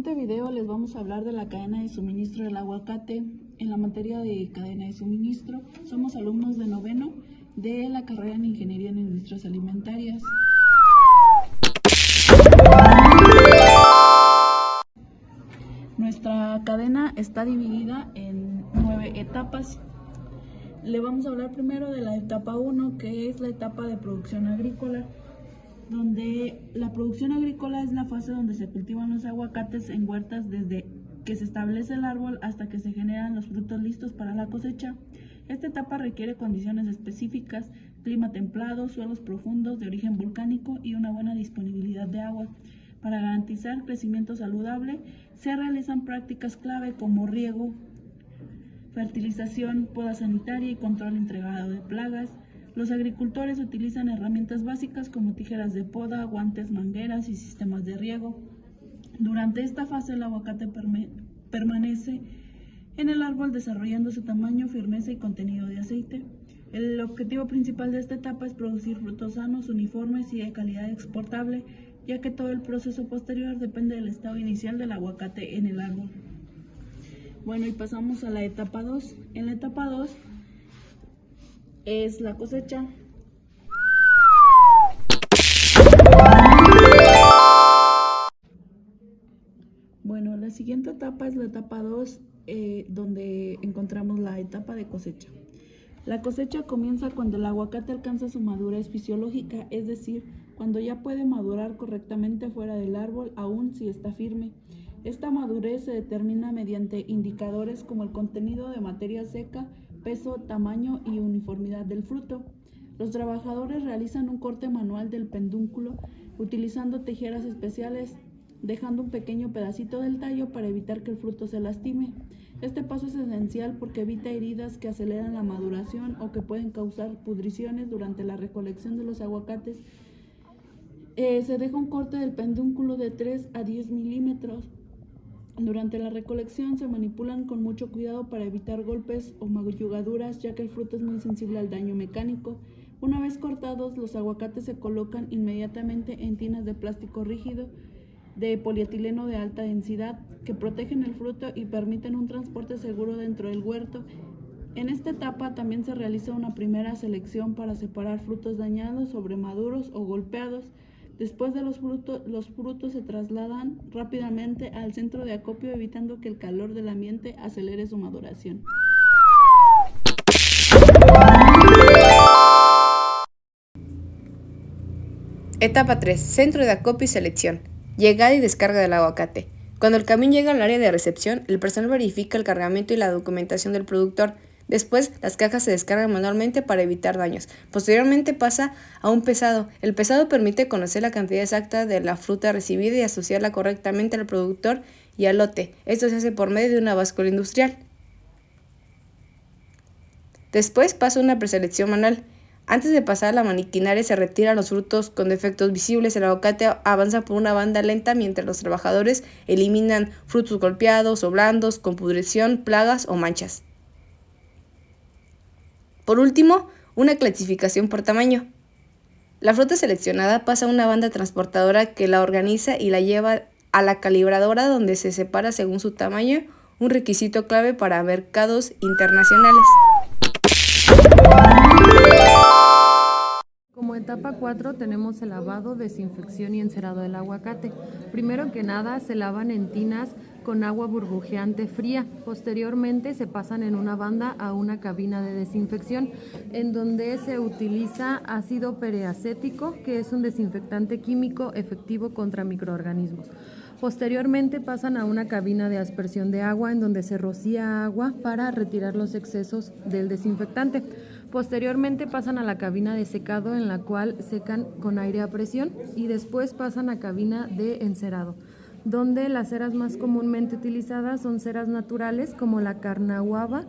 siguiente video les vamos a hablar de la cadena de suministro del aguacate. En la materia de cadena de suministro, somos alumnos de noveno de la carrera en Ingeniería en Industrias Alimentarias. Nuestra cadena está dividida en 9 etapas. Le vamos a hablar primero de la etapa 1, que es la etapa de producción agrícola, donde la producción agrícola es la fase donde se cultivan los aguacates en huertas desde que se establece el árbol hasta que se generan los frutos listos para la cosecha. Esta etapa requiere condiciones específicas, clima templado, suelos profundos de origen volcánico y una buena disponibilidad de agua. Para garantizar crecimiento saludable, se realizan prácticas clave como riego, fertilización, poda sanitaria y control integrado de plagas. Los agricultores utilizan herramientas básicas como tijeras de poda, guantes, mangueras y sistemas de riego. Durante esta fase el aguacate permanece en el árbol desarrollando su tamaño, firmeza y contenido de aceite. El objetivo principal de esta etapa es producir frutos sanos, uniformes y de calidad exportable, ya que todo el proceso posterior depende del estado inicial del aguacate en el árbol. Bueno, y pasamos a la etapa 2. En la etapa 2 es la cosecha. Bueno, la siguiente etapa es la etapa 2, donde encontramos la etapa de cosecha. La cosecha comienza cuando el aguacate alcanza su madurez fisiológica, es decir, cuando ya puede madurar correctamente fuera del árbol, aun si está firme. Esta madurez se determina mediante indicadores como el contenido de materia seca, peso, tamaño y uniformidad del fruto. Los trabajadores realizan un corte manual del pedúnculo utilizando tijeras especiales, dejando un pequeño pedacito del tallo para evitar que el fruto se lastime. Este paso es esencial porque evita heridas que aceleran la maduración o que pueden causar pudriciones durante la recolección de los aguacates. Se deja un corte del pedúnculo de 3 a 10 milímetros. Durante la recolección se manipulan con mucho cuidado para evitar golpes o magulladuras, ya que el fruto es muy sensible al daño mecánico. Una vez cortados, los aguacates se colocan inmediatamente en tinas de plástico rígido de polietileno de alta densidad que protegen el fruto y permiten un transporte seguro dentro del huerto. En esta etapa también se realiza una primera selección para separar frutos dañados, sobremaduros o golpeados. Después de los frutos se trasladan rápidamente al centro de acopio, evitando que el calor del ambiente acelere su maduración. Etapa 3. Centro de acopio y selección. Llegada y descarga del aguacate. Cuando el camión llega al área de recepción, el personal verifica el cargamento y la documentación del productor. Después, las cajas se descargan manualmente para evitar daños. Posteriormente pasa a un pesado. El pesado permite conocer la cantidad exacta de la fruta recibida y asociarla correctamente al productor y al lote. Esto se hace por medio de una báscula industrial. Después pasa una preselección manual. Antes de pasar a la maquinaria se retiran los frutos con defectos visibles. El aguacate avanza por una banda lenta mientras los trabajadores eliminan frutos golpeados o blandos, con pudrición, plagas o manchas. Por último, una clasificación por tamaño. La fruta seleccionada pasa a una banda transportadora que la organiza y la lleva a la calibradora, donde se separa según su tamaño, un requisito clave para mercados internacionales. Como etapa 4 tenemos el lavado, desinfección y encerado del aguacate. Primero que nada se lavan en tinas con agua burbujeante fría. Posteriormente se pasan en una banda a una cabina de desinfección en donde se utiliza ácido peracético, que es un desinfectante químico efectivo contra microorganismos. Posteriormente pasan a una cabina de aspersión de agua en donde se rocía agua para retirar los excesos del desinfectante. Posteriormente pasan a la cabina de secado en la cual secan con aire a presión y después pasan a cabina de encerado, donde las ceras más comúnmente utilizadas son ceras naturales como la carnahuaba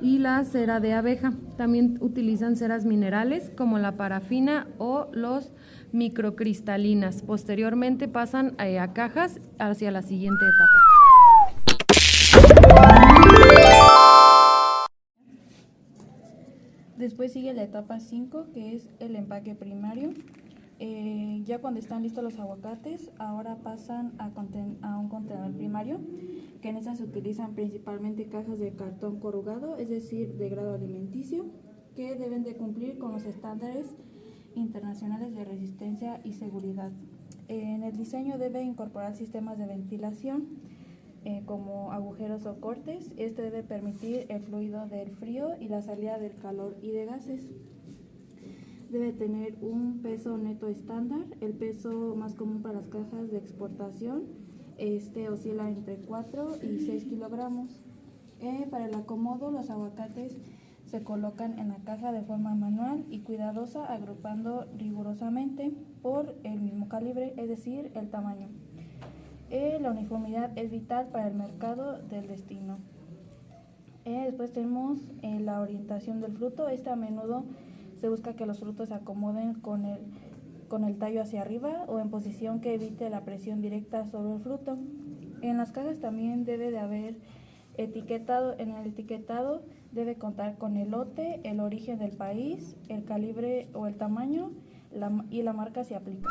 y la cera de abeja. También utilizan ceras minerales como la parafina o los microcristalinas. Posteriormente pasan a cajas hacia la siguiente etapa. Después sigue la etapa 5, que es el empaque primario. Ya cuando están listos los aguacates, ahora pasan a un contenedor primario, que en esa se utilizan principalmente cajas de cartón corrugado, es decir, de grado alimenticio, que deben de cumplir con los estándares internacionales de resistencia y seguridad. En el diseño debe incorporar sistemas de ventilación, como agujeros o cortes. Este debe permitir el fluido del frío y la salida del calor y de gases. Debe tener un peso neto estándar. El peso más común para las cajas de exportación oscila entre 4 y 6 kilogramos. Para el acomodo, los aguacates se colocan en la caja de forma manual y cuidadosa, agrupando rigurosamente por el mismo calibre, es decir, el tamaño. La uniformidad es vital para el mercado del destino. Después tenemos la orientación del fruto. A menudo se busca que los frutos se acomoden con el tallo hacia arriba o en posición que evite la presión directa sobre el fruto. En las cajas también debe de haber etiquetado. En el etiquetado debe contar con el lote, el origen del país, el calibre o el tamaño y la marca si aplica.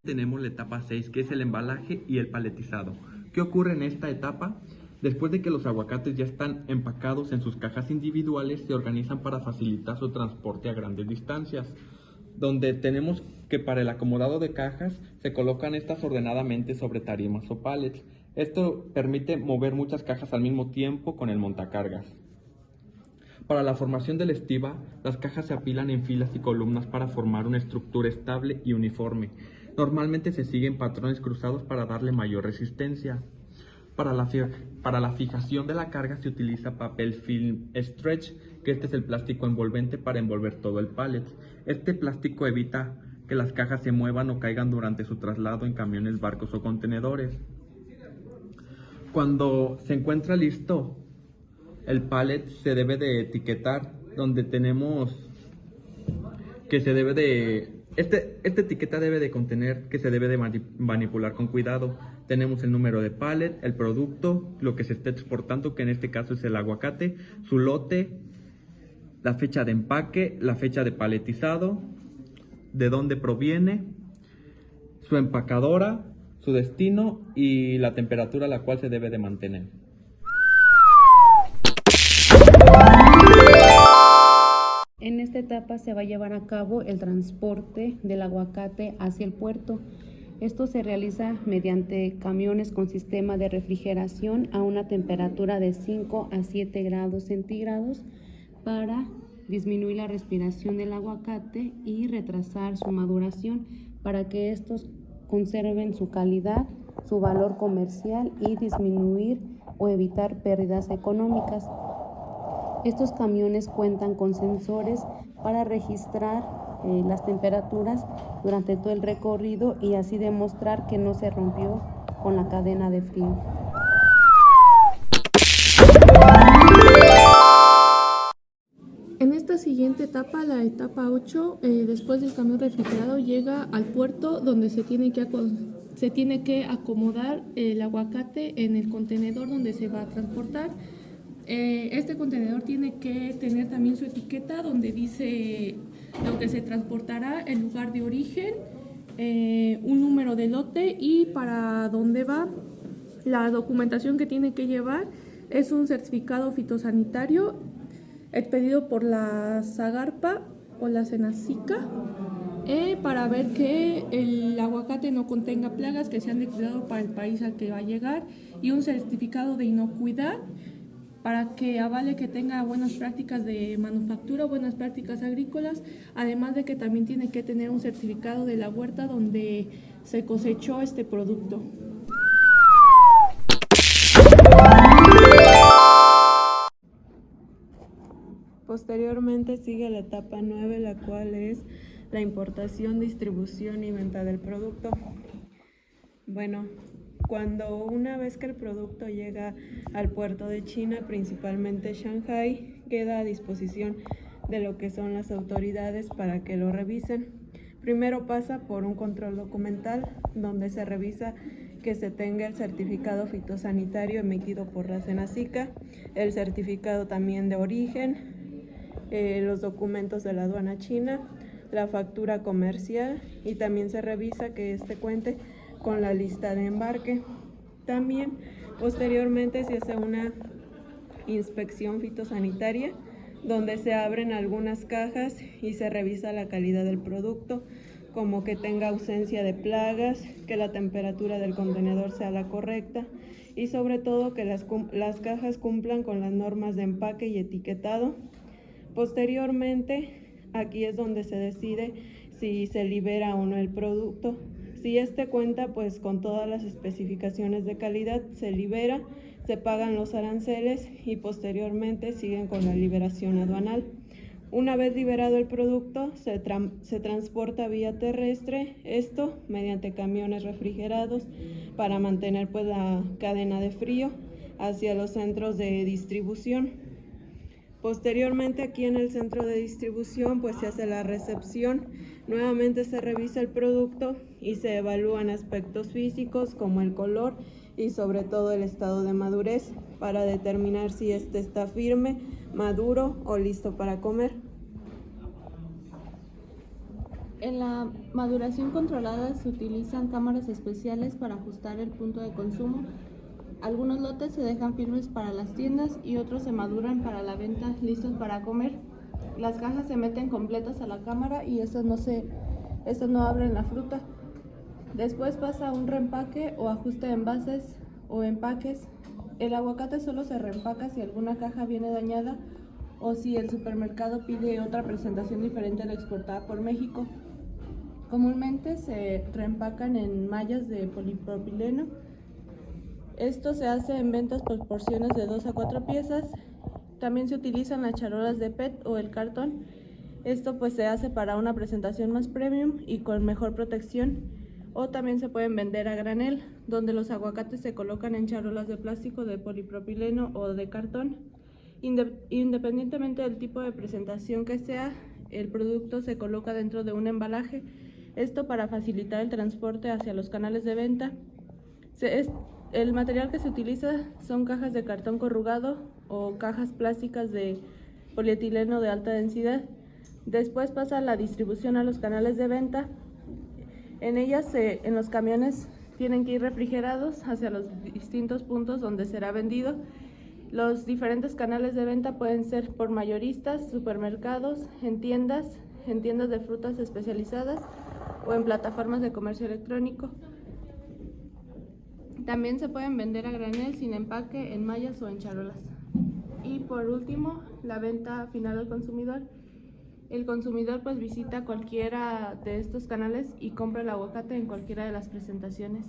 Tenemos la etapa 6, que es el embalaje y el paletizado. ¿Qué ocurre en esta etapa? Después de que los aguacates ya están empacados en sus cajas individuales, se organizan para facilitar su transporte a grandes distancias, donde tenemos que para el acomodado de cajas se colocan estas ordenadamente sobre tarimas o pallets. Esto permite mover muchas cajas al mismo tiempo con el montacargas. Para la formación del estiba, las cajas se apilan en filas y columnas para formar una estructura estable y uniforme. Normalmente se siguen patrones cruzados para darle mayor resistencia. Para la fijación de la carga se utiliza papel film stretch, que este es el plástico envolvente para envolver todo el pallet. Este plástico evita que las cajas se muevan o caigan durante su traslado en camiones, barcos o contenedores. Cuando se encuentra listo el pallet, se debe de etiquetar, donde tenemos que se debe de... Esta etiqueta debe de contener que se debe de manipular con cuidado. Tenemos el número de pallet, el producto, lo que se está exportando, que en este caso es el aguacate, su lote, la fecha de empaque, la fecha de paletizado, de dónde proviene, su empacadora, su destino y la temperatura a la cual se debe de mantener. En esta etapa se va a llevar a cabo el transporte del aguacate hacia el puerto. Esto se realiza mediante camiones con sistema de refrigeración a una temperatura de 5 a 7 grados centígrados para disminuir la respiración del aguacate y retrasar su maduración para que estos conserven su calidad, su valor comercial y disminuir o evitar pérdidas económicas. Estos camiones cuentan con sensores para registrar las temperaturas durante todo el recorrido y así demostrar que no se rompió con la cadena de frío. En esta siguiente etapa, la etapa 8, después del camión refrigerado llega al puerto donde se tiene que acomodar el aguacate en el contenedor donde se va a transportar. Este contenedor tiene que tener también su etiqueta donde dice lo que se transportará, el lugar de origen, un número de lote y para dónde va. La documentación que tiene que llevar es un certificado fitosanitario expedido por la Zagarpa o la Senacica para ver que el aguacate no contenga plagas que sean de cuidado para el país al que va a llegar y un certificado de inocuidad para que avale que tenga buenas prácticas de manufactura, buenas prácticas agrícolas, además de que también tiene que tener un certificado de la huerta donde se cosechó este producto. Posteriormente sigue la etapa 9, la cual es la importación, distribución y venta del producto. Bueno, cuando una vez que el producto llega al puerto de China, principalmente Shanghái, queda a disposición de lo que son las autoridades para que lo revisen. Primero pasa por un control documental donde se revisa que se tenga el certificado fitosanitario emitido por la Senacica, el certificado también de origen los documentos de la aduana china, la factura comercial y también se revisa que este cuente con la lista de embarque. También posteriormente se hace una inspección fitosanitaria donde se abren algunas cajas y se revisa la calidad del producto, como que tenga ausencia de plagas, que la temperatura del contenedor sea la correcta y sobre todo que las cajas cumplan con las normas de empaque y etiquetado. Posteriormente, aquí es donde se decide si se libera o no el producto. Si este cuenta pues con todas las especificaciones de calidad, se libera, se pagan los aranceles y posteriormente siguen con la liberación aduanal. Una vez liberado el producto, se transporta vía terrestre, esto mediante camiones refrigerados para mantener pues la cadena de frío hacia los centros de distribución. Posteriormente, aquí en el centro de distribución pues se hace la recepción, nuevamente se revisa el producto y se evalúan aspectos físicos como el color y sobre todo el estado de madurez para determinar si este está firme, maduro o listo para comer. En la maduración controlada se utilizan cámaras especiales para ajustar el punto de consumo. Algunos lotes se dejan firmes para las tiendas y otros se maduran para la venta listos para comer. Las cajas se meten completas a la cámara y estas no abren la fruta. Después pasa a un reempaque o ajuste de envases o empaques. El aguacate solo se reempaca si alguna caja viene dañada o si el supermercado pide otra presentación diferente a la exportada por México. Comúnmente se reempacan en mallas de polipropileno. Esto se hace en ventas por porciones de 2 a 4 piezas. También se utilizan las charolas de PET o el cartón. Esto pues se hace para una presentación más premium y con mejor protección. O también se pueden vender a granel, donde los aguacates se colocan en charolas de plástico, de polipropileno o de cartón. Independientemente del tipo de presentación que sea, el producto se coloca dentro de un embalaje, esto para facilitar el transporte hacia los canales de venta. El material que se utiliza son cajas de cartón corrugado o cajas plásticas de polietileno de alta densidad. Después pasa la distribución a los canales de venta. En ellas, en los camiones, tienen que ir refrigerados hacia los distintos puntos donde será vendido. Los diferentes canales de venta pueden ser por mayoristas, supermercados, en tiendas de frutas especializadas o en plataformas de comercio electrónico. También se pueden vender a granel sin empaque en mallas o en charolas. Y por último, la venta final al consumidor. El consumidor pues visita cualquiera de estos canales y compra el aguacate en cualquiera de las presentaciones.